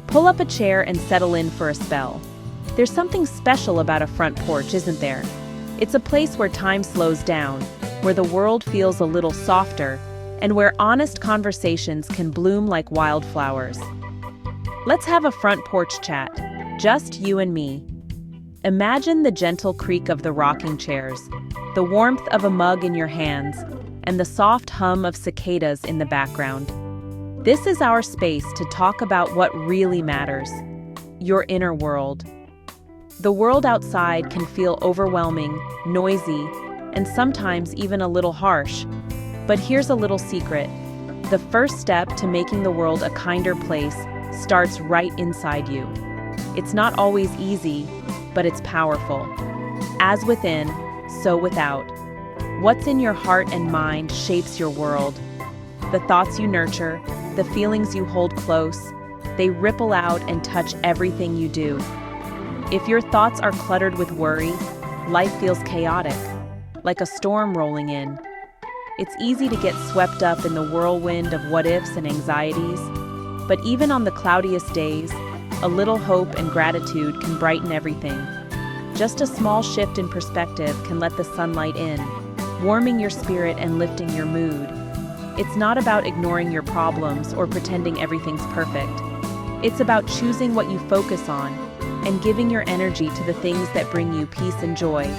Pull up a chair and settle in for a spell. There's something special about a front porch, isn't there? It's a place where time slows down, where the world feels a little softer, and where honest conversations can bloom like wildflowers. Let's have a front porch chat, just you and me. Imagine the gentle creak of the rocking chairs, the warmth of a mug in your hands, and the soft hum of cicadas in the background. This is our space to talk about what really matters, your inner world. The world outside can feel overwhelming, noisy, and sometimes even a little harsh. But here's a little secret. The first step to making the world a kinder place starts right inside you. It's not always easy, but it's powerful. As within, so without. What's in your heart and mind shapes your world. The thoughts you nurture, the feelings you hold close, they ripple out and touch everything you do. If your thoughts are cluttered with worry, life feels chaotic, like a storm rolling in. It's easy to get swept up in the whirlwind of what-ifs and anxieties, but even on the cloudiest days, a little hope and gratitude can brighten everything. Just a small shift in perspective can let the sunlight in, warming your spirit and lifting your mood. It's not about ignoring your problems or pretending everything's perfect. It's about choosing what you focus on and giving your energy to the things that bring you peace and joy,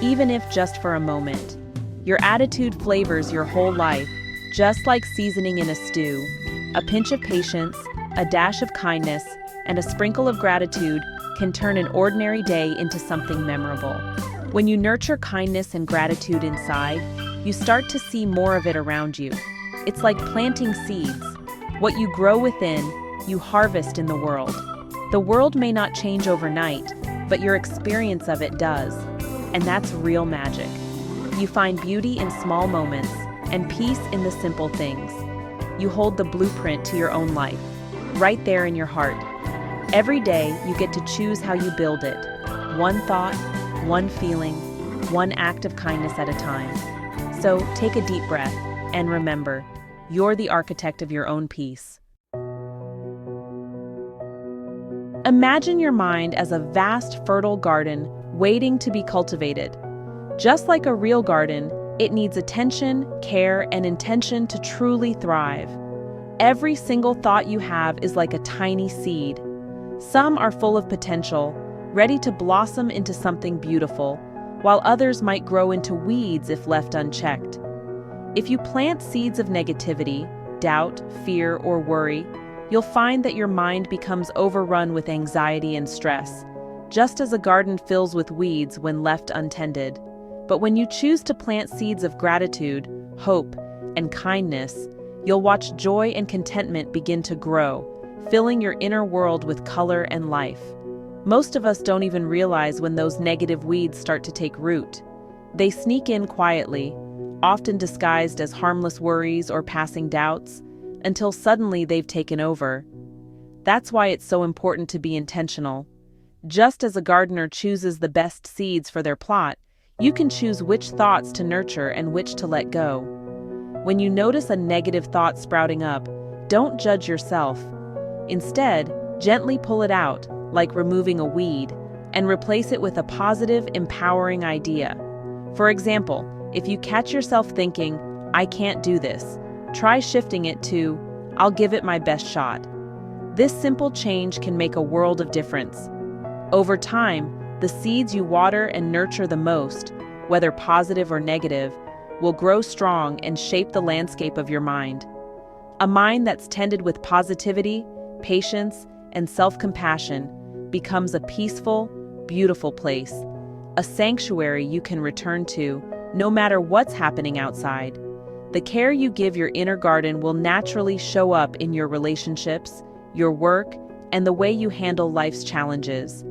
even if just for a moment. Your attitude flavors your whole life, just like seasoning in a stew. A pinch of patience, a dash of kindness, and a sprinkle of gratitude can turn an ordinary day into something memorable. When you nurture kindness and gratitude inside, you start to see more of it around you. It's like planting seeds. What you grow within, you harvest in the world. The world may not change overnight, but your experience of it does. And that's real magic. You find beauty in small moments and peace in the simple things. You hold the blueprint to your own life, right there in your heart. Every day, you get to choose how you build it. One thought, one feeling, one act of kindness at a time. So take a deep breath and remember, you're the architect of your own peace. Imagine your mind as a vast, fertile garden waiting to be cultivated. Just like a real garden, it needs attention, care, and intention to truly thrive. Every single thought you have is like a tiny seed. Some are full of potential, ready to blossom into something beautiful, while others might grow into weeds if left unchecked. If you plant seeds of negativity, doubt, fear, or worry, you'll find that your mind becomes overrun with anxiety and stress, just as a garden fills with weeds when left untended. But when you choose to plant seeds of gratitude, hope, and kindness, you'll watch joy and contentment begin to grow, filling your inner world with color and life. Most of us don't even realize when those negative weeds start to take root. They sneak in quietly, often disguised as harmless worries or passing doubts, until suddenly they've taken over. That's why it's so important to be intentional. Just as a gardener chooses the best seeds for their plot, you can choose which thoughts to nurture and which to let go. When you notice a negative thought sprouting up, don't judge yourself. Instead, gently pull it out, like removing a weed, and replace it with a positive, empowering idea. For example, if you catch yourself thinking, "I can't do this," try shifting it to, "I'll give it my best shot." This simple change can make a world of difference. Over time, the seeds you water and nurture the most, whether positive or negative, will grow strong and shape the landscape of your mind. A mind that's tended with positivity, patience, and self-compassion becomes a peaceful, beautiful place, a sanctuary you can return to no matter what's happening outside. The care you give your inner garden will naturally show up in your relationships, your work, and the way you handle life's challenges.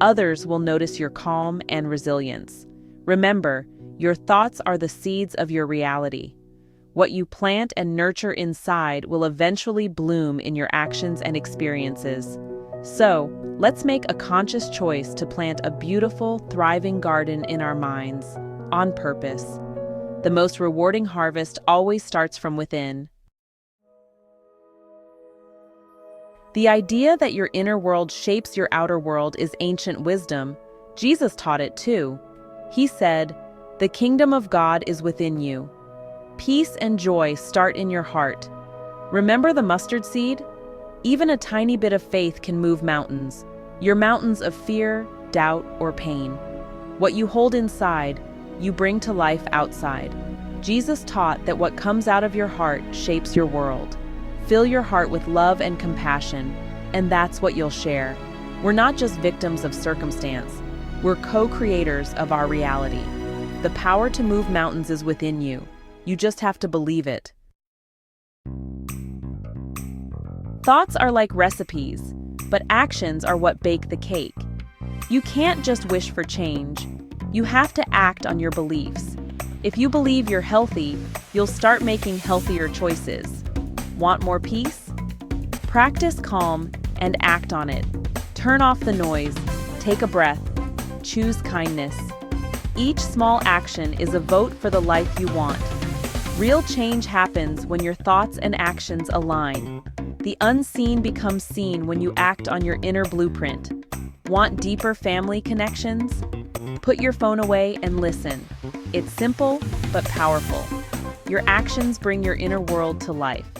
Others will notice your calm and resilience. Remember, your thoughts are the seeds of your reality. What you plant and nurture inside will eventually bloom in your actions and experiences. So, let's make a conscious choice to plant a beautiful, thriving garden in our minds, on purpose. The most rewarding harvest always starts from within. The idea that your inner world shapes your outer world is ancient wisdom. Jesus taught it too. He said, "The kingdom of God is within you." Peace and joy start in your heart. Remember the mustard seed? Even a tiny bit of faith can move mountains. Your mountains of fear, doubt, or pain. What you hold inside, you bring to life outside. Jesus taught that what comes out of your heart shapes your world. Fill your heart with love and compassion, and that's what you'll share. We're not just victims of circumstance. We're co-creators of our reality. The power to move mountains is within you. You just have to believe it. Thoughts are like recipes, but actions are what bake the cake. You can't just wish for change. You have to act on your beliefs. If you believe you're healthy, you'll start making healthier choices. Want more peace? Practice calm and act on it. Turn off the noise, take a breath, choose kindness. Each small action is a vote for the life you want. Real change happens when your thoughts and actions align. The unseen becomes seen when you act on your inner blueprint. Want deeper family connections? Put your phone away and listen. It's simple but powerful. Your actions bring your inner world to life.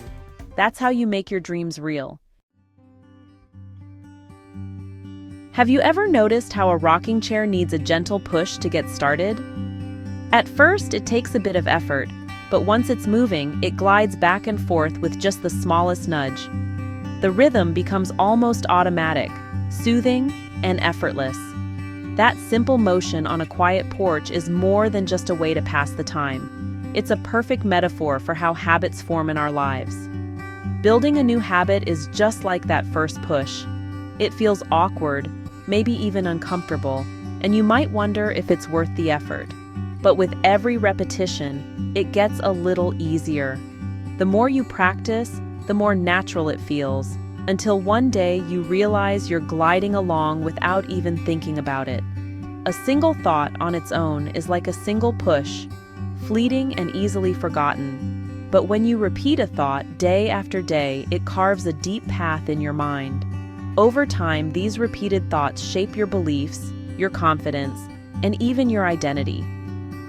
That's how you make your dreams real. Have you ever noticed how a rocking chair needs a gentle push to get started? At first, it takes a bit of effort, but once it's moving, it glides back and forth with just the smallest nudge. The rhythm becomes almost automatic, soothing, and effortless. That simple motion on a quiet porch is more than just a way to pass the time. It's a perfect metaphor for how habits form in our lives. Building a new habit is just like that first push. It feels awkward, maybe even uncomfortable, and you might wonder if it's worth the effort. But with every repetition, it gets a little easier. The more you practice, the more natural it feels, until one day you realize you're gliding along without even thinking about it. A single thought on its own is like a single push, fleeting and easily forgotten. But when you repeat a thought day after day, it carves a deep path in your mind. Over time, these repeated thoughts shape your beliefs, your confidence, and even your identity.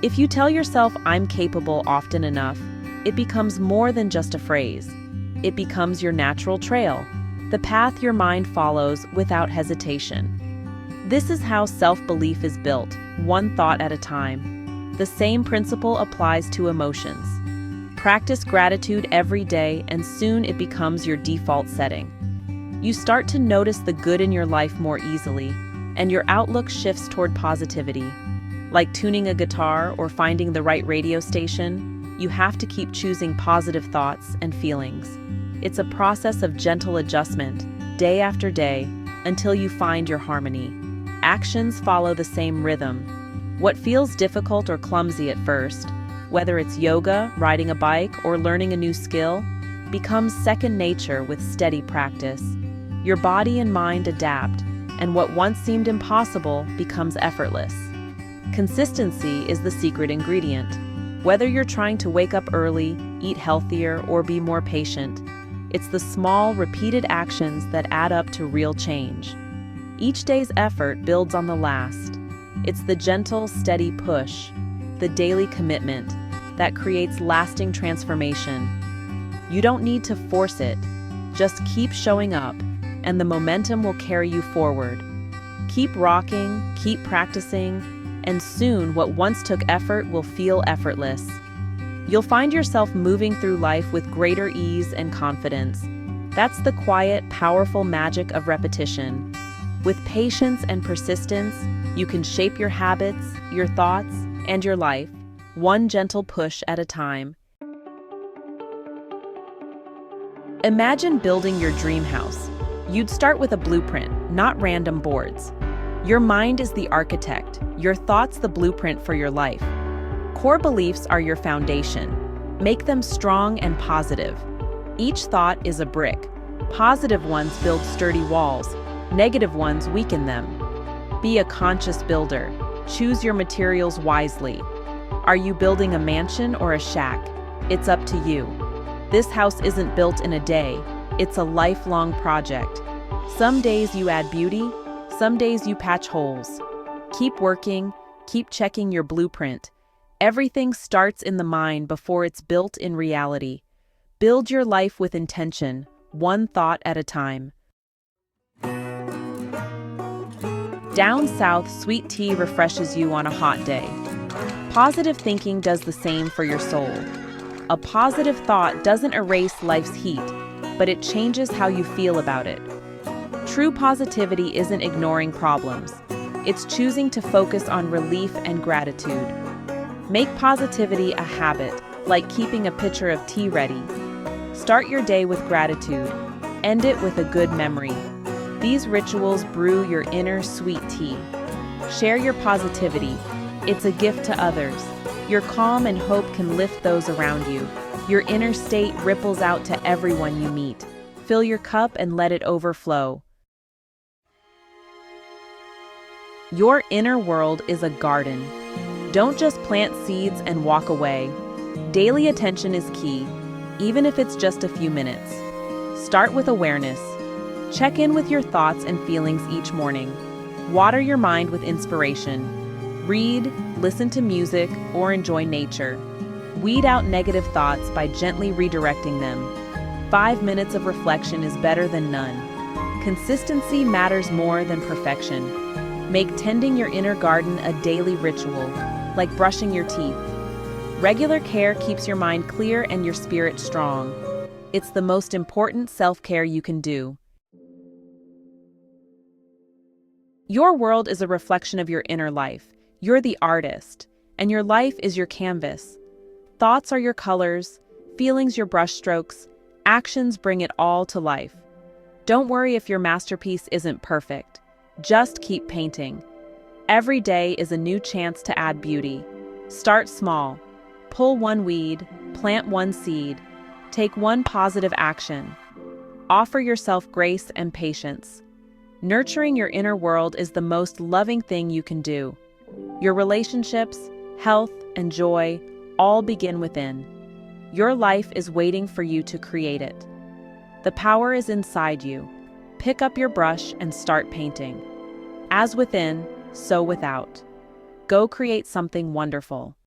If you tell yourself, "I'm capable," often enough, it becomes more than just a phrase. It becomes your natural trail, the path your mind follows without hesitation. This is how self-belief is built, one thought at a time. The same principle applies to emotions. Practice gratitude every day, and soon it becomes your default setting. You start to notice the good in your life more easily, and your outlook shifts toward positivity. Like tuning a guitar or finding the right radio station, you have to keep choosing positive thoughts and feelings. It's a process of gentle adjustment, day after day, until you find your harmony. Actions follow the same rhythm. What feels difficult or clumsy at first, whether it's yoga, riding a bike, or learning a new skill, becomes second nature with steady practice. Your body and mind adapt, and what once seemed impossible becomes effortless. Consistency is the secret ingredient. Whether you're trying to wake up early, eat healthier, or be more patient, it's the small, repeated actions that add up to real change. Each day's effort builds on the last. It's the gentle, steady push, the daily commitment, that creates lasting transformation. You don't need to force it. Just keep showing up, and the momentum will carry you forward. Keep rocking, keep practicing, and soon what once took effort will feel effortless. You'll find yourself moving through life with greater ease and confidence. That's the quiet, powerful magic of repetition. With patience and persistence, you can shape your habits, your thoughts, and your life, one gentle push at a time. Imagine building your dream house. You'd start with a blueprint, not random boards. Your mind is the architect, your thoughts the blueprint for your life. Core beliefs are your foundation. Make them strong and positive. Each thought is a brick. Positive ones build sturdy walls. Negative ones weaken them. Be a conscious builder. Choose your materials wisely. Are you building a mansion or a shack? It's up to you. This house isn't built in a day. It's a lifelong project. Some days you add beauty, some days you patch holes. Keep working, keep checking your blueprint. Everything starts in the mind before it's built in reality. Build your life with intention, one thought at a time. Down south, sweet tea refreshes you on a hot day. Positive thinking does the same for your soul. A positive thought doesn't erase life's heat, but it changes how you feel about it. True positivity isn't ignoring problems. It's choosing to focus on relief and gratitude. Make positivity a habit, like keeping a pitcher of tea ready. Start your day with gratitude. End it with a good memory. These rituals brew your inner sweet tea. Share your positivity. It's a gift to others. Your calm and hope can lift those around you. Your inner state ripples out to everyone you meet. Fill your cup and let it overflow. Your inner world is a garden. Don't just plant seeds and walk away. Daily attention is key, even if it's just a few minutes. Start with awareness. Check in with your thoughts and feelings each morning. Water your mind with inspiration. Read, listen to music, or enjoy nature. Weed out negative thoughts by gently redirecting them. 5 minutes of reflection is better than none. Consistency matters more than perfection. Make tending your inner garden a daily ritual, like brushing your teeth. Regular care keeps your mind clear and your spirit strong. It's the most important self-care you can do. Your world is a reflection of your inner life. You're the artist, and your life is your canvas. Thoughts are your colors, feelings your brushstrokes, actions bring it all to life. Don't worry if your masterpiece isn't perfect. Just keep painting. Every day is a new chance to add beauty. Start small. Pull one weed, plant one seed, take one positive action. Offer yourself grace and patience. Nurturing your inner world is the most loving thing you can do. Your relationships, health, and joy all begin within. Your life is waiting for you to create it. The power is inside you. Pick up your brush and start painting. As within, so without. Go create something wonderful.